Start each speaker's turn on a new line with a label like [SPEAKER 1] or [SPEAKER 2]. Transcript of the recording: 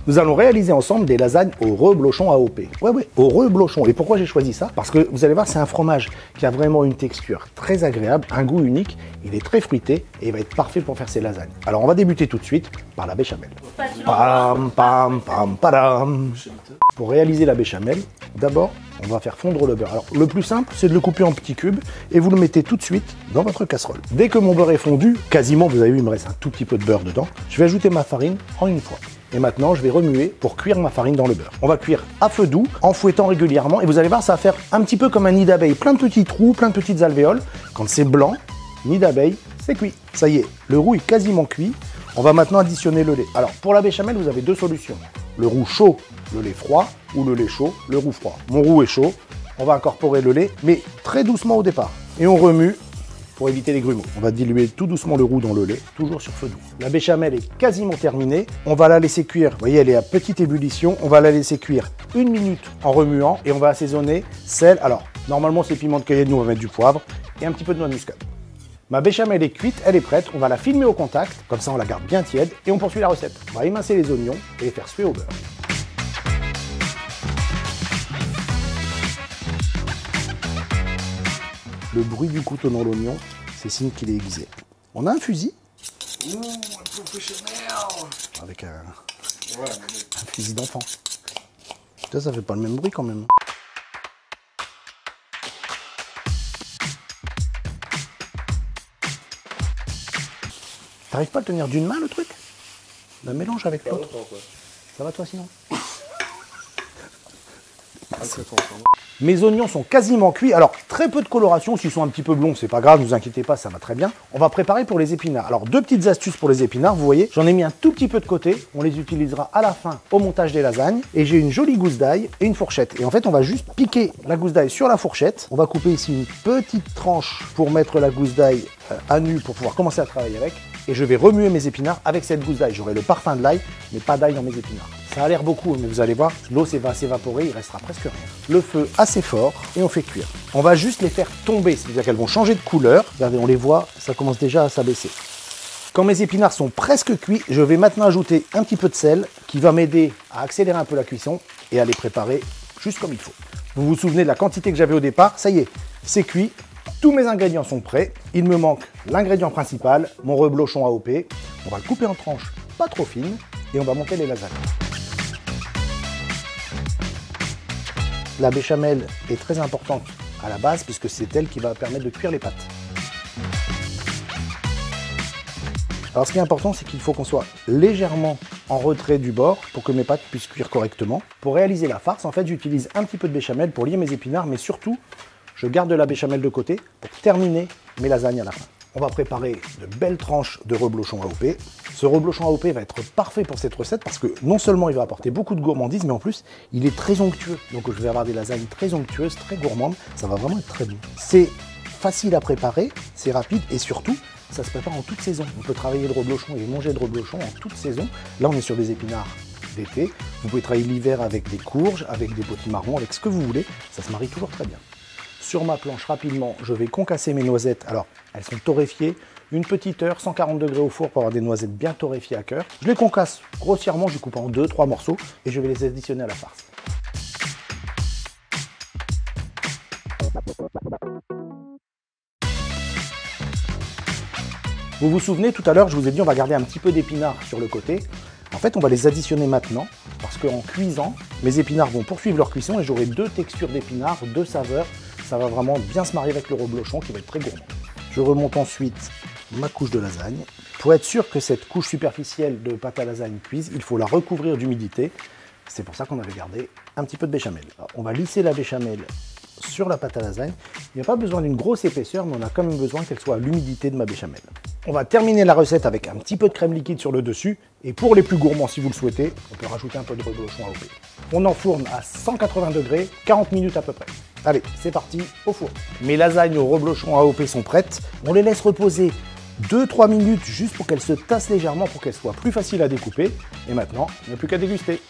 [SPEAKER 1] Nous allons réaliser ensemble des lasagnes au reblochon AOP. Ouais, au reblochon. Et pourquoi j'ai choisi ça? Parce que vous allez voir, c'est un fromage qui a vraiment une texture très agréable, un goût unique, il est très fruité et il va être parfait pour faire ces lasagnes. Alors on va débuter tout de suite par la béchamel. Pam, pam, pam, padam. Pour réaliser la béchamel, d'abord, on va faire fondre le beurre. Alors, le plus simple, c'est de le couper en petits cubes et vous le mettez tout de suite dans votre casserole. Dès que mon beurre est fondu, quasiment, vous avez vu, il me reste un tout petit peu de beurre dedans, je vais ajouter ma farine en une fois. Et maintenant, je vais remuer pour cuire ma farine dans le beurre. On va cuire à feu doux, en fouettant régulièrement. Et vous allez voir, ça va faire un petit peu comme un nid d'abeille. Plein de petits trous, plein de petites alvéoles. Quand c'est blanc, nid d'abeille, c'est cuit. Ça y est, le roux est quasiment cuit. On va maintenant additionner le lait. Alors, pour la béchamel, vous avez deux solutions. Le roux chaud, le lait froid, ou le lait chaud, le roux froid. Mon roux est chaud, on va incorporer le lait, mais très doucement au départ. Et on remue pour éviter les grumeaux. On va diluer tout doucement le roux dans le lait, toujours sur feu doux. La béchamel est quasiment terminée. On va la laisser cuire. Vous voyez, elle est à petite ébullition. On va la laisser cuire 1 minute en remuant et on va assaisonner sel. Alors, normalement, c'est piment de Cayenne, nous on va mettre du poivre et un petit peu de noix de muscade. Ma béchamel est cuite, elle est prête. On va la filmer au contact, comme ça on la garde bien tiède et on poursuit la recette. On va émincer les oignons et les faire suer au beurre. Le bruit du couteau dans l'oignon, c'est signe qu'il est aiguisé. On a un fusil.
[SPEAKER 2] Ouh, un professionnel.
[SPEAKER 1] Avec un fusil d'enfant. Ça fait pas le même bruit quand même. T'arrives pas à le tenir d'une main le truc? Le mélange avec l'autre. Ça va toi sinon? Mes oignons sont quasiment cuits. Alors, très peu de coloration. S'ils sont un petit peu blonds, c'est pas grave, ne vous inquiétez pas, ça va très bien. On va préparer pour les épinards. Alors, deux petites astuces pour les épinards. Vous voyez, j'en ai mis un tout petit peu de côté. On les utilisera à la fin au montage des lasagnes. Et j'ai une jolie gousse d'ail et une fourchette. Et en fait, on va juste piquer la gousse d'ail sur la fourchette. On va couper ici une petite tranche pour mettre la gousse d'ail à nu pour pouvoir commencer à travailler avec. Et je vais remuer mes épinards avec cette gousse d'ail. J'aurai le parfum de l'ail, mais pas d'ail dans mes épinards. Ça a l'air beaucoup, mais vous allez voir, l'eau va s'évaporer, il restera presque rien. Le feu assez fort et on fait cuire. On va juste les faire tomber, c'est-à-dire qu'elles vont changer de couleur. Regardez, on les voit, ça commence déjà à s'abaisser. Quand mes épinards sont presque cuits, je vais maintenant ajouter un petit peu de sel qui va m'aider à accélérer un peu la cuisson et à les préparer juste comme il faut. Vous vous souvenez de la quantité que j'avais au départ? Ça y est, c'est cuit. Tous mes ingrédients sont prêts. Il me manque l'ingrédient principal, mon reblochon AOP. On va le couper en tranches pas trop fines et on va monter les lasagnes. La béchamel est très importante à la base puisque c'est elle qui va permettre de cuire les pâtes. Alors ce qui est important, c'est qu'il faut qu'on soit légèrement en retrait du bord pour que mes pâtes puissent cuire correctement. Pour réaliser la farce, en fait, j'utilise un petit peu de béchamel pour lier mes épinards, mais surtout, je garde la béchamel de côté pour terminer mes lasagnes à la fin. On va préparer de belles tranches de reblochon AOP. Ce reblochon AOP va être parfait pour cette recette parce que non seulement il va apporter beaucoup de gourmandise, mais en plus, il est très onctueux. Donc je vais avoir des lasagnes très onctueuses, très gourmandes. Ça va vraiment être très bon. C'est facile à préparer, c'est rapide et surtout, ça se prépare en toute saison. On peut travailler le reblochon et manger le reblochon en toute saison. Là, on est sur des épinards d'été. Vous pouvez travailler l'hiver avec des courges, avec des potimarrons, avec ce que vous voulez. Ça se marie toujours très bien. Sur ma planche, rapidement, je vais concasser mes noisettes. Alors, elles sont torréfiées. Une petite heure, 140 degrés au four pour avoir des noisettes bien torréfiées à cœur. Je les concasse grossièrement, je les coupe en 2-3 morceaux et je vais les additionner à la farce. Vous vous souvenez, tout à l'heure, je vous ai dit on va garder un petit peu d'épinards sur le côté. En fait, on va les additionner maintenant parce qu'en cuisant, mes épinards vont poursuivre leur cuisson et j'aurai deux textures d'épinards, deux saveurs. Ça va vraiment bien se marier avec le reblochon qui va être très gourmand. Je remonte ensuite ma couche de lasagne. Pour être sûr que cette couche superficielle de pâte à lasagne cuise, il faut la recouvrir d'humidité. C'est pour ça qu'on avait gardé un petit peu de béchamel. Alors, on va lisser la béchamel sur la pâte à lasagne. Il n'y a pas besoin d'une grosse épaisseur, mais on a quand même besoin qu'elle soit à l'humidité de ma béchamel. On va terminer la recette avec un petit peu de crème liquide sur le dessus. Et pour les plus gourmands, si vous le souhaitez, on peut rajouter un peu de reblochon AOP. On enfourne à 180 degrés, 40 minutes à peu près. Allez, c'est parti, au four. Mes lasagnes au reblochon AOP sont prêtes. On les laisse reposer 2-3 minutes juste pour qu'elles se tassent légèrement, pour qu'elles soient plus faciles à découper. Et maintenant, il n'y a plus qu'à déguster.